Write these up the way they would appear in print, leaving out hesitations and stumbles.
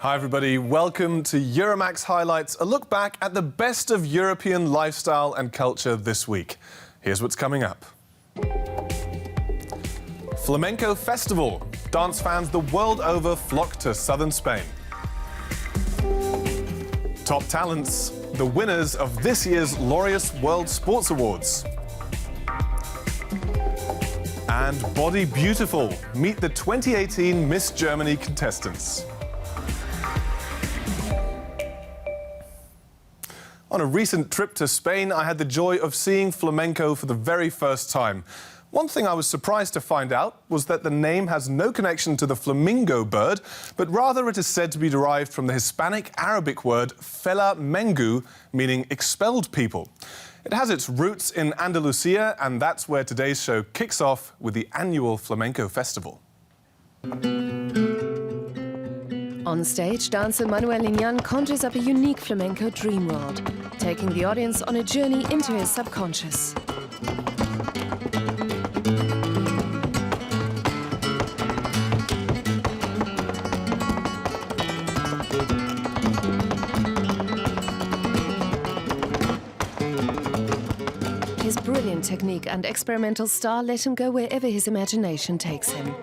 Hi everybody, welcome to Euromaxx Highlights, a look back at the best of European lifestyle and culture this week. Here's what's coming up. Flamenco Festival. Dance fans the world over flock to southern Spain. Top talents, the winners of this year's Laureus Sports Awards. And Body Beautiful. Meet the 2018 Miss Germany contestants. On a recent trip to Spain, I had the joy of seeing flamenco for the very first time. One thing I was surprised to find out was that the name has no connection to the flamingo bird, but rather it is said to be derived from the Hispanic Arabic word fela mengu, meaning expelled people. It has its roots in Andalusia, and that's where today's show kicks off with the annual Flamenco Festival. On stage, dancer Lyon conjures up a unique flamenco dream world, taking the audience on a journey into his subconscious. His brilliant technique and experimental style let him go wherever his imagination takes him.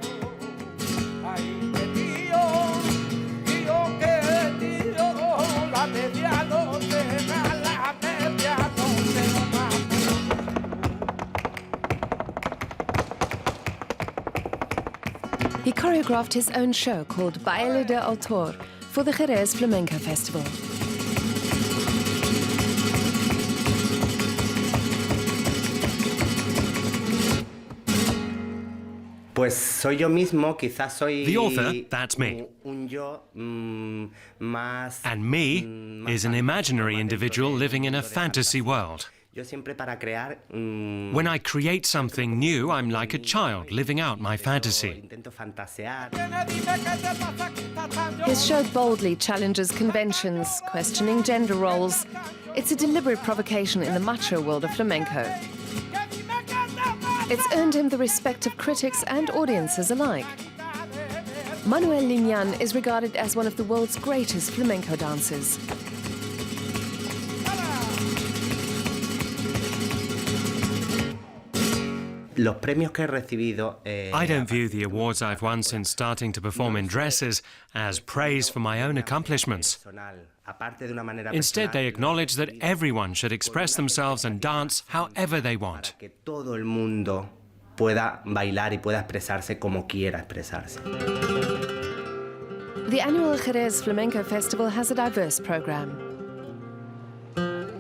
He choreographed his own show called Baile de Autor for the Jerez Flamenco Festival. The author, that's me. And me is an imaginary individual living in a fantasy world. When I create something new, I'm like a child living out my fantasy. His show boldly challenges conventions, questioning gender roles. It's a deliberate provocation in the macho world of flamenco. It's earned him the respect of critics and audiences alike. Lyon is regarded as one of the world's greatest flamenco dancers. I don't view the awards I've won since starting to perform in dresses as praise for my own accomplishments. Instead, they acknowledge that everyone should express themselves and dance however they want. The annual Jerez Flamenco Festival has a diverse program.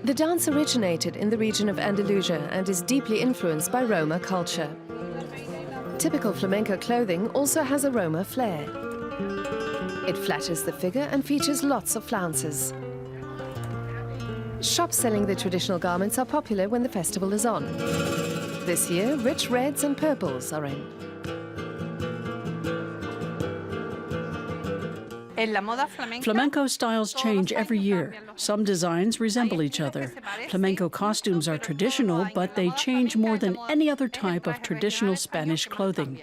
The dance originated in the region of Andalusia and is deeply influenced by Roma culture. Typical flamenco clothing also has a Roma flair. It flatters the figure and features lots of flounces. Shops selling the traditional garments are popular when the festival is on. This year, rich reds and purples are in. Flamenco styles change every year. Some designs resemble each other. Flamenco costumes are traditional, but they change more than any other type of traditional Spanish clothing.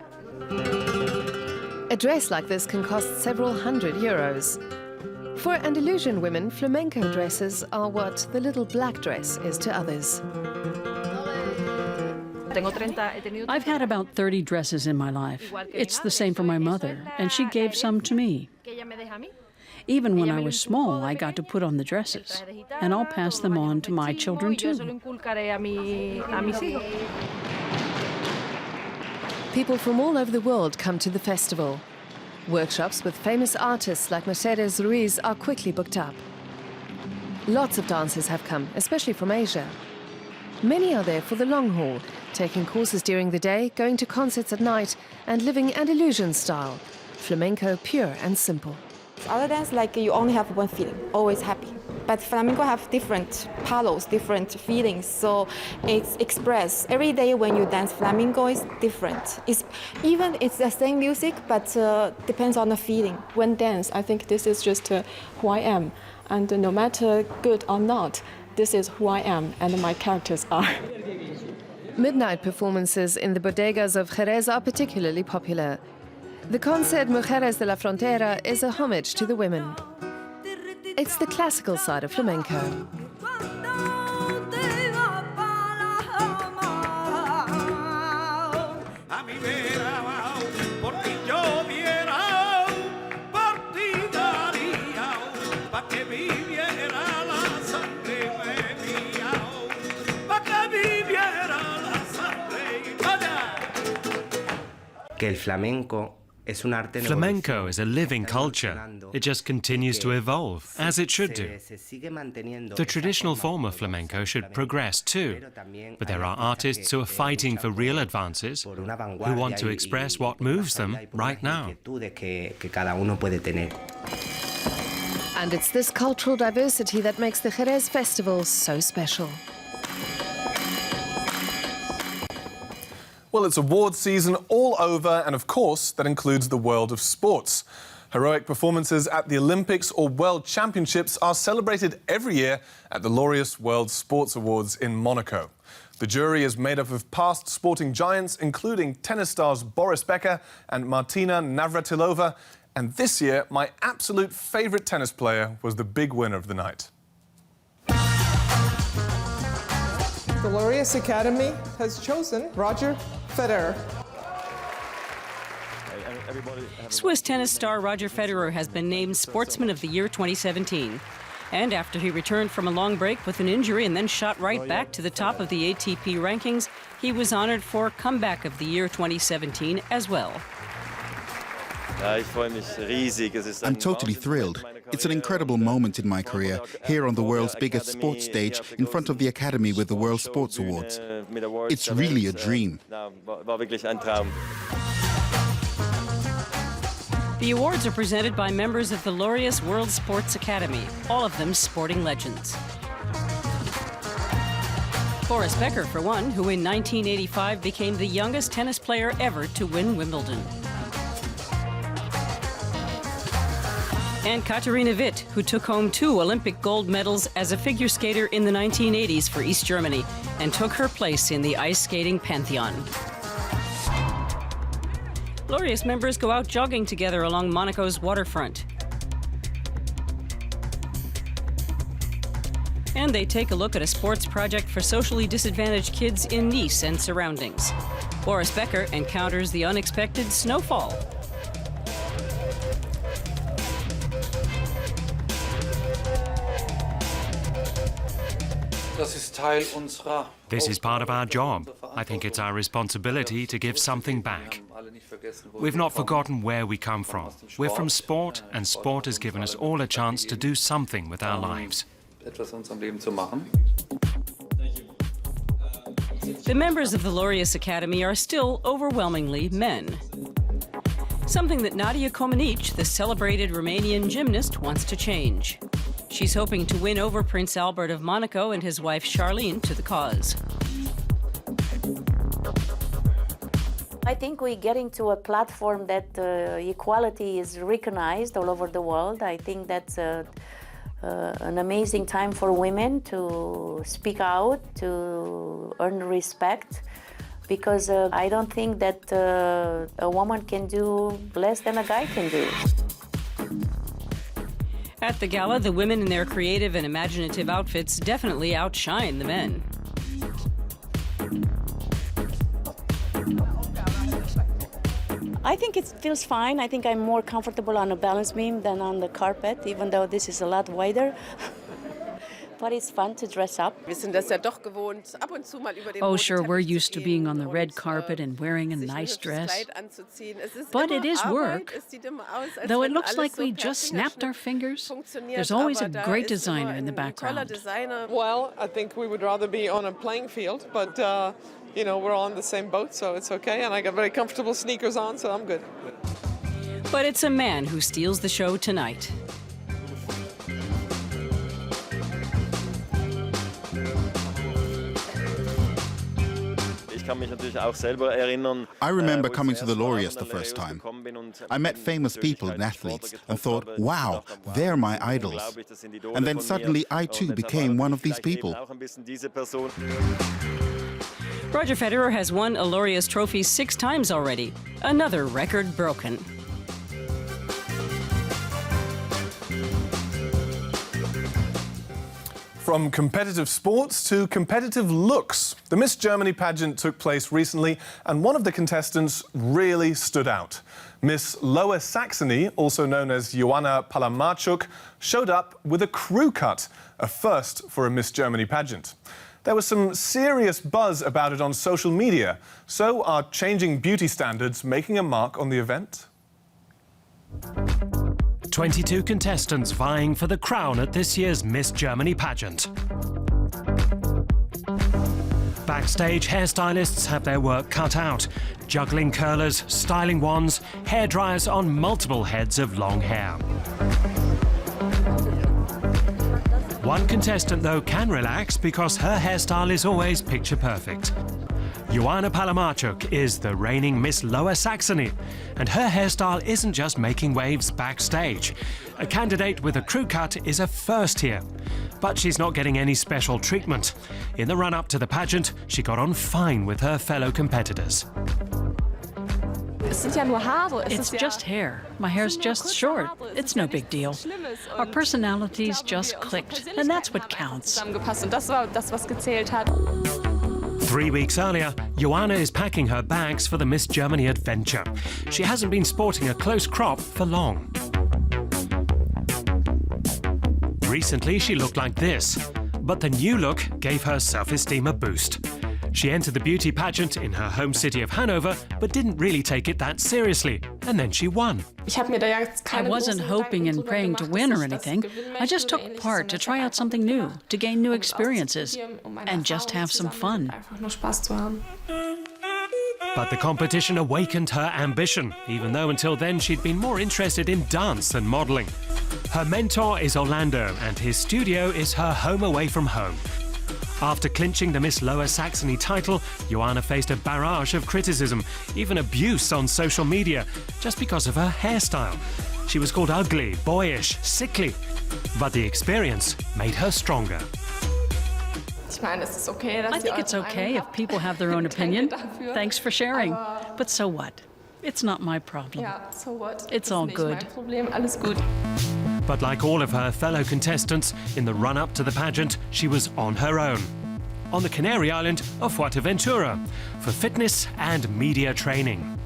A dress like this can cost several €100. For Andalusian women, flamenco dresses are what the little black dress is to others. I've had about 30 dresses in my life. It's the same for my mother, and she gave some to me. Even when I was small, I got to put on the dresses, and I'll pass them on to my children too. People from all over the world come to the festival. Workshops with famous artists like Mercedes Ruiz are quickly booked up. Lots of dancers have come, especially from Asia. Many are there for the long haul, taking courses during the day, going to concerts at night, and living Andalusian style, flamenco pure and simple. Other dance, like you only have one feeling, always happy. But flamenco have different palos, different feelings, so it's expressed. Every day when you dance flamenco is different. It's the same music, but depends on the feeling. When dance, I think this is just who I am, and no matter good or not, this is who I am and my characters are. Midnight performances in the bodegas of Jerez are particularly popular. The concert Mujeres de la Frontera is a homage to the women. It's the classical side of flamenco. Flamenco is a living culture. It just continues to evolve, as it should do. The traditional form of flamenco should progress too, but there are artists who are fighting for real advances, who want to express what moves them right now. And it's this cultural diversity that makes the Jerez Festival so special. Well, it's awards season all over, and of course, that includes the world of sports. Heroic performances at the Olympics or World Championships are celebrated every year at the Laureus Sports Awards in Monaco. The jury is made up of past sporting giants, including tennis stars Boris Becker and Martina Navratilova. And this year, my absolute favourite tennis player was the big winner of the night. The Laureus Academy has chosen Roger Federer. Swiss tennis star Roger Federer has been named Sportsman of the Year 2017. And after he returned from a long break with an injury and then shot right back to the top of the ATP rankings, he was honored for Comeback of the Year 2017 as well. I'm totally thrilled. It's an incredible moment in my career, here on the world's biggest sports stage, in front of the Academy with the World Sports Awards. It's really a dream. The awards are presented by members of the Laureus World Sports Academy, all of them sporting legends. Boris Becker, for one, who in 1985 became the youngest tennis player ever to win Wimbledon. And Katharina Witt, who took home 2 Olympic gold medals as a figure skater in the 1980s for East Germany and took her place in the ice skating pantheon. Laureus members go out jogging together along Monaco's waterfront. And they take a look at a sports project for socially disadvantaged kids in Nice and surroundings. Boris Becker encounters the unexpected snowfall. This is part of our job. I think it's our responsibility to give something back. We've not forgotten where we come from. We're from sport, and sport has given us all a chance to do something with our lives. The members of the Laureus Academy are still overwhelmingly men. Something that Nadia Comăneci, the celebrated Romanian gymnast, wants to change. She's hoping to win over Prince Albert of Monaco and his wife Charlene to the cause. I think we're getting to a platform that equality is recognized all over the world. I think that's an amazing time for women to speak out, to earn respect, because I don't think that a woman can do less than a guy can do. At the gala, the women in their creative and imaginative outfits definitely outshine the men. I think it feels fine. I think I'm more comfortable on a balance beam than on the carpet, even though this is a lot wider. But it's fun to dress up. Oh, sure, we're used to being on the red carpet and wearing a nice dress. But it is work. Though it looks like we just snapped our fingers, there's always a great designer in the background. Well, I think we would rather be on a playing field, but you know, we're all in the same boat, so it's okay. And I got very comfortable sneakers on, so I'm good. But it's a man who steals the show tonight. I remember coming to the Laureus the first time. I met famous people and athletes and thought, wow, they're my idols. And then suddenly I too became one of these people. Roger Federer has won a Laureus trophy 6 times already. Another record broken. From competitive sports to competitive looks. The Miss Germany pageant took place recently and one of the contestants really stood out. Miss Lower Saxony, also known as Joanna Palamarczuk, showed up with a crew cut, a first for a Miss Germany pageant. There was some serious buzz about it on social media. So are changing beauty standards making a mark on the event? 22 contestants vying for the crown at this year's Miss Germany pageant. Backstage, hairstylists have their work cut out. Juggling curlers, styling wands, hair dryers on multiple heads of long hair. One contestant, though, can relax because her hairstyle is always picture perfect. Joanna Palamarczuk is the reigning Miss Lower Saxony, and her hairstyle isn't just making waves backstage. A candidate with a crew cut is a first here. But she's not getting any special treatment. In the run-up to the pageant, she got on fine with her fellow competitors. It's just hair. My hair's just short. It's no big deal. Our personalities just clicked, and that's what counts. 3 weeks earlier, Joanna is packing her bags for the Miss Germany adventure. She hasn't been sporting a close crop for long. Recently, she looked like this, but the new look gave her self-esteem a boost. She entered the beauty pageant in her home city of Hanover, but didn't really take it that seriously, and then she won. I wasn't hoping and praying to win or anything. I just took part to try out something new, to gain new experiences, and just have some fun. But the competition awakened her ambition, even though until then she'd been more interested in dance than modelling. Her mentor is Orlando, and his studio is her home away from home. After clinching the Miss Lower Saxony title, Joanna faced a barrage of criticism, even abuse on social media, just because of her hairstyle. She was called ugly, boyish, sickly. But the experience made her stronger. I think it's okay if people have their own opinion. Thanks for sharing. But so what? It's not my problem. It's all good. But like all of her fellow contestants, in the run-up to the pageant, she was on her own. On the Canary island of Fuerteventura, for fitness and media training.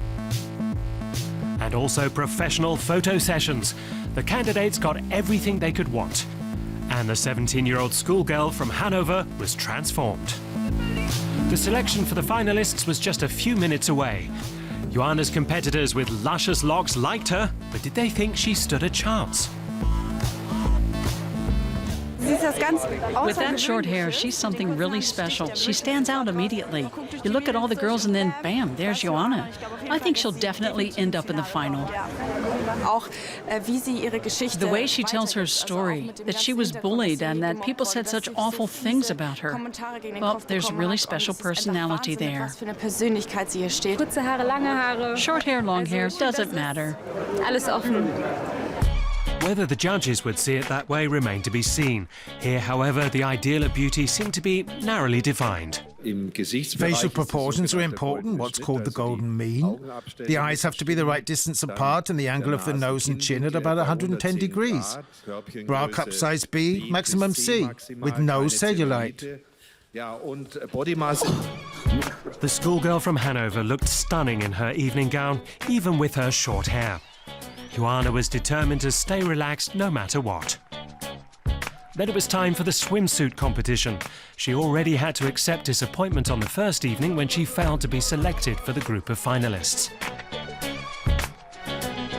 And also professional photo sessions. The candidates got everything they could want. And the 17-year-old schoolgirl from Hanover was transformed. The selection for the finalists was just a few minutes away. Joanna's competitors with luscious locks liked her, but did they think she stood a chance? With that short hair, she's something really special. She stands out immediately. You look at all the girls and then, bam, there's Joanna. I think she'll definitely end up in the final. The way she tells her story, that she was bullied and that people said such awful things about her. Well, there's really special personality there. Short hair, long hair, doesn't matter. Whether the judges would see it that way remained to be seen. Here, however, the ideal of beauty seemed to be narrowly defined. Facial proportions are important, what's called the golden mean. The eyes have to be the right distance apart and the angle of the nose and chin at about 110 degrees. Bra cup size B, maximum C, with no cellulite. The schoolgirl from Hanover looked stunning in her evening gown, even with her short hair. Joanna was determined to stay relaxed no matter what. Then it was time for the swimsuit competition. She already had to accept disappointment on the first evening when she failed to be selected for the group of finalists.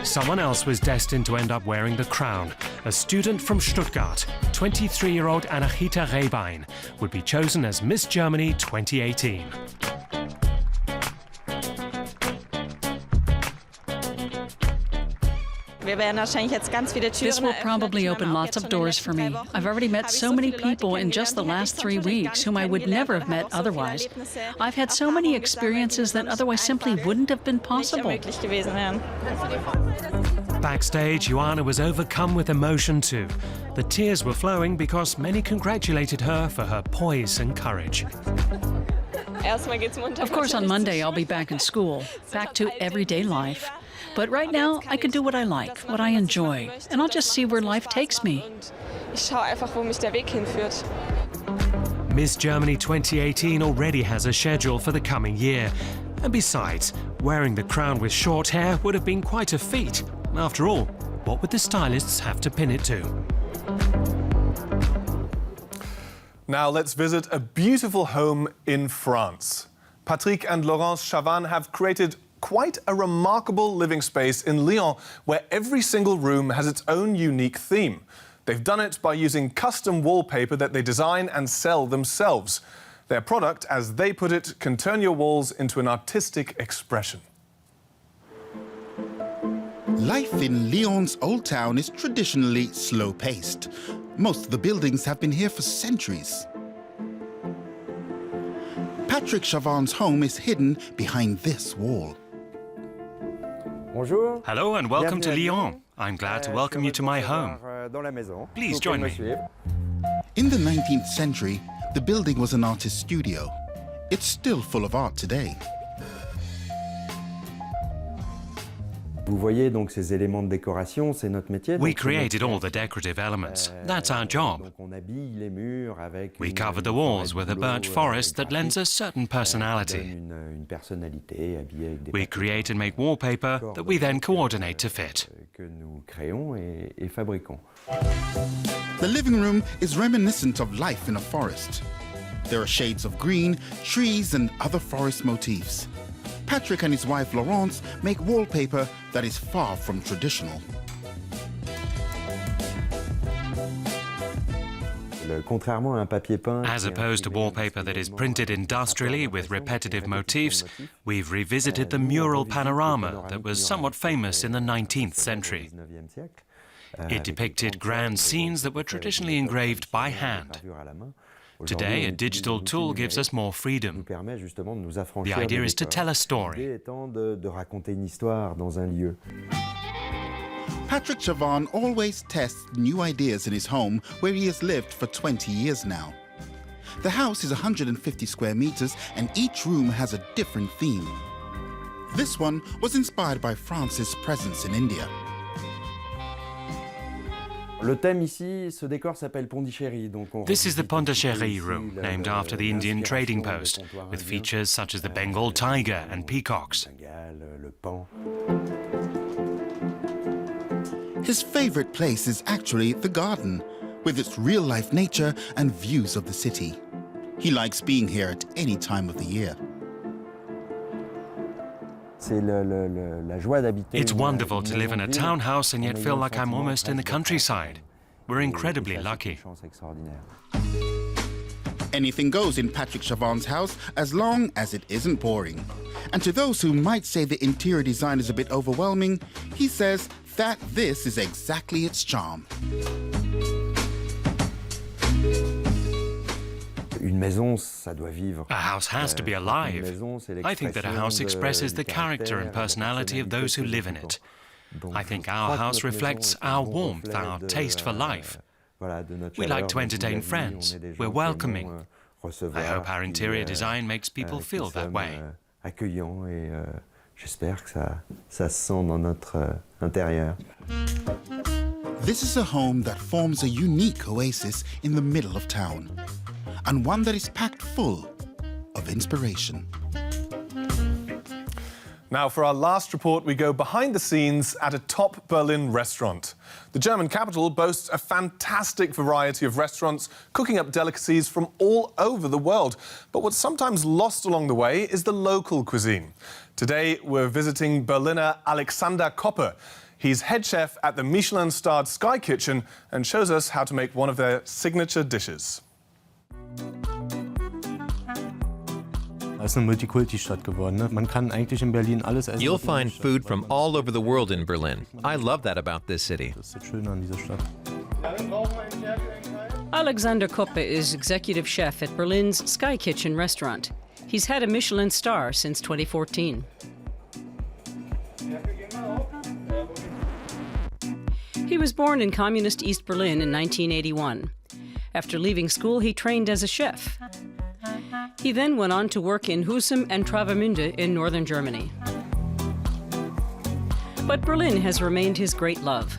Someone else was destined to end up wearing the crown. A student from Stuttgart, 23-year-old Anahita Rehbein, would be chosen as Miss Germany 2018. This will probably open lots of doors for me. I've already met so many people in just the last 3 weeks whom I would never have met otherwise. I've had so many experiences that otherwise simply wouldn't have been possible. Backstage, Joanna was overcome with emotion too. The tears were flowing because many congratulated her for her poise and courage. Of course, on Monday I'll be back in school, back to everyday life. But right now, I can do what I like, what I enjoy, and I'll just see where life takes me. Ich schaue einfach, wo mich der Weg hinführt. Miss Germany 2018 already has a schedule for the coming year. And besides, wearing the crown with short hair would have been quite a feat. After all, what would the stylists have to pin it to? Now let's visit a beautiful home in France. Patrick and Laurence Chavannes have created quite a remarkable living space in Lyon, where every single room has its own unique theme. They've done it by using custom wallpaper that they design and sell themselves. Their product, as they put it, can turn your walls into an artistic expression. Life in Lyon's old town is traditionally slow-paced. Most of the buildings have been here for centuries. Patrick Chavannes' home is hidden behind this wall. Bonjour. Hello and welcome to Lyon. I'm glad to welcome you to my home. Please join me. In the 19th century, the building was an artist's studio. It's still full of art today. Vous voyez donc ces éléments de décoration, c'est notre métier. We created all the decorative elements. That's our job. Donc on habille les murs avec We cover the walls with a birch forest that lends a certain personality. une personnalité habillée avec des We create and make wallpaper that we then coordinate to fit. que nous créons et fabriquons. The living room is reminiscent of life in a forest. There are shades of green, trees and other forest motifs. Patrick and his wife Laurence make wallpaper that is far from traditional. Contrairement à un papier peint, As opposed to wallpaper that is printed industrially with repetitive motifs, we've revisited the mural panorama that was somewhat famous in the 19th century. It depicted grand scenes that were traditionally engraved by hand. Today, a digital tool gives us more freedom. The idea is to tell a story. Patrick Chavannes always tests new ideas in his home, where he has lived for 20 years now. The house is 150 square meters and each room has a different theme. This one was inspired by France's presence in India. Le thème ici, ce décor s'appelle Pondichéry. This is the Pondichéry room, named after the Indian trading post, with features such as the Bengal tiger and peacocks. His favorite place is actually the garden, with its real-life nature and views of the city. He likes being here at any time of the year. It's wonderful to live in a townhouse and yet feel like I'm almost in the countryside. We're incredibly lucky. Anything goes in Patrick Chavannes' house as long as it isn't boring. And to those who might say the interior design is a bit overwhelming, he says that this is exactly its charm. A house has to be alive. I think that a house expresses the character and personality of those who live in it. I think our house reflects our warmth, our taste for life. We like to entertain friends. We're welcoming. I hope our interior design makes people feel that way. This is a home that forms a unique oasis in the middle of town, and one that is packed full of inspiration. Now, for our last report, we go behind the scenes at a top Berlin restaurant. The German capital boasts a fantastic variety of restaurants cooking up delicacies from all over the world. But what's sometimes lost along the way is the local cuisine. Today, we're visiting Berliner Alexander Koppe. He's head chef at the Michelin-starred Sky Kitchen and shows us how to make one of their signature dishes. You'll find food from all over the world in Berlin. I love that about this city. Alexander Koppe is executive chef at Berlin's Sky Kitchen restaurant. He's had a Michelin star since 2014. He was born in communist East Berlin in 1981. After leaving school, he trained as a chef. He then went on to work in Husum and Travemünde in northern Germany. But Berlin has remained his great love.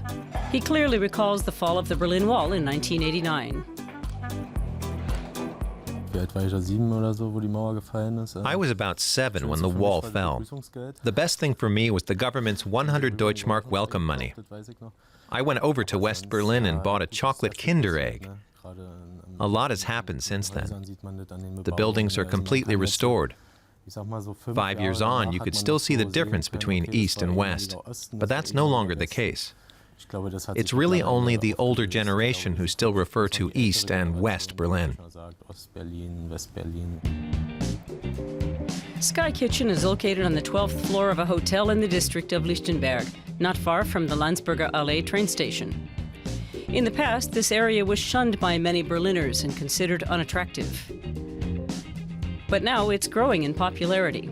He clearly recalls the fall of the Berlin Wall in 1989. I was about 7 when the wall fell. The best thing for me was the government's 100 Deutschmark welcome money. I went over to West Berlin and bought a chocolate Kinder egg. A lot has happened since then. The buildings are completely restored. 5 years on, you could still see the difference between East and West, but that's no longer the case. It's really only the older generation who still refer to East and West Berlin. Sky Kitchen is located on the 12th floor of a hotel in the district of Lichtenberg, not far from the Landsberger Allee train station. In the past, this area was shunned by many Berliners and considered unattractive. But now it's growing in popularity.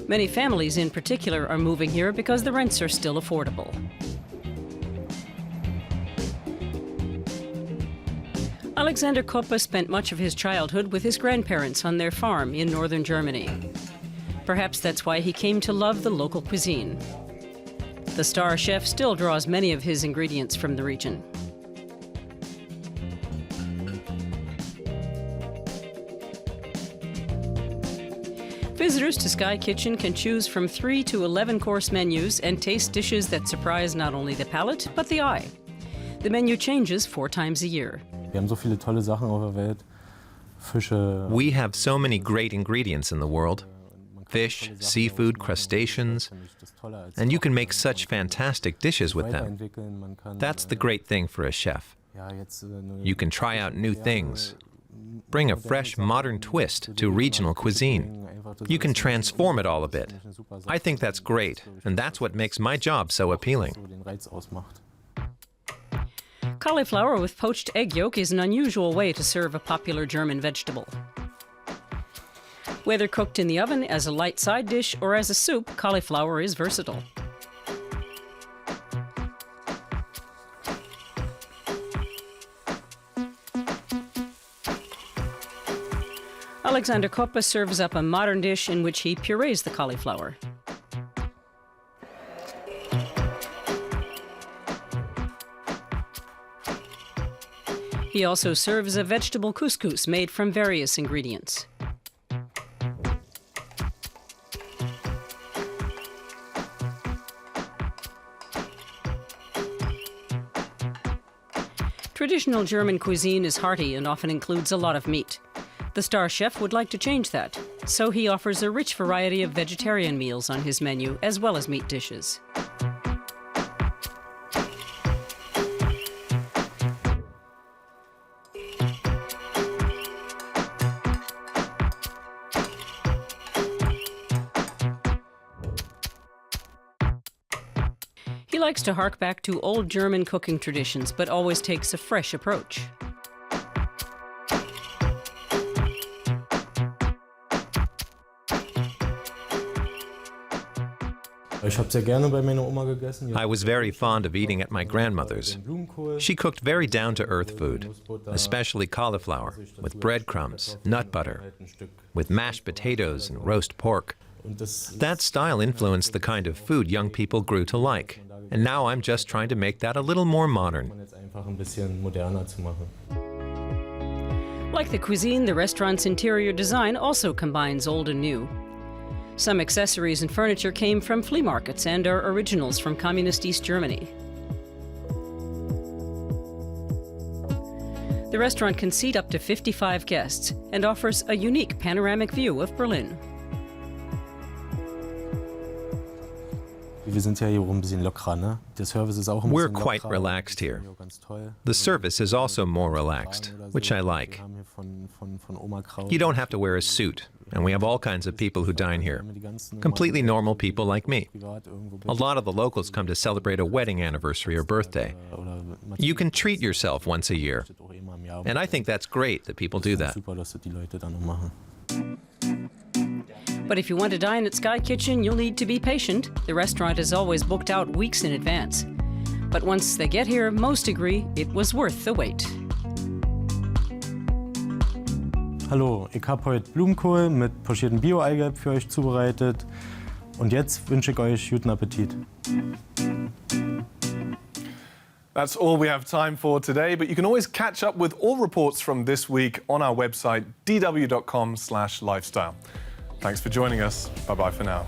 Many families in particular are moving here because the rents are still affordable. Alexander Koppe spent much of his childhood with his grandparents on their farm in northern Germany. Perhaps that's why he came to love the local cuisine. The star chef still draws many of his ingredients from the region. Visitors to Sky Kitchen can choose from 3 to 11-course menus and taste dishes that surprise not only the palate, but the eye. The menu changes 4 times a year. We have so many great ingredients in the world. Fish, seafood, crustaceans, and you can make such fantastic dishes with them. That's the great thing for a chef. You can try out new things, bring a fresh, modern twist to regional cuisine. You can transform it all a bit. I think that's great, and that's what makes my job so appealing. Cauliflower with poached egg yolk is an unusual way to serve a popular German vegetable. Whether cooked in the oven as a light side dish or as a soup, cauliflower is versatile. Alexander Koppe serves up a modern dish in which he purees the cauliflower. He also serves a vegetable couscous made from various ingredients. Traditional German cuisine is hearty and often includes a lot of meat. The star chef would like to change that, so he offers a rich variety of vegetarian meals on his menu, as well as meat dishes. He likes to hark back to old German cooking traditions, but always takes a fresh approach. I was very fond of eating at my grandmother's. She cooked very down-to-earth food, especially cauliflower, with breadcrumbs, nut butter, with mashed potatoes and roast pork. That style influenced the kind of food young people grew to like, and now I'm just trying to make that a little more modern. Like the cuisine, the restaurant's interior design also combines old and new. Some accessories and furniture came from flea markets and are originals from communist East Germany. The restaurant can seat up to 55 guests and offers a unique panoramic view of Berlin. We're quite relaxed here. The service is also more relaxed, which I like. You don't have to wear a suit, and we have all kinds of people who dine here. Completely normal people like me. A lot of the locals come to celebrate a wedding anniversary or birthday. You can treat yourself once a year, and I think that's great that people do that. But if you want to dine at Sky Kitchen, you'll need to be patient. The restaurant is always booked out weeks in advance. But once they get here, most agree it was worth the wait. Hallo, ich habe heute Blumenkohl mit pochiertem Bio-Eigelb für euch zubereitet. Und jetzt wünsche ich euch guten Appetit. That's all we have time for today, but you can always catch up with all reports from this week on our website, dw.com/lifestyle. Thanks for joining us. Bye-bye for now.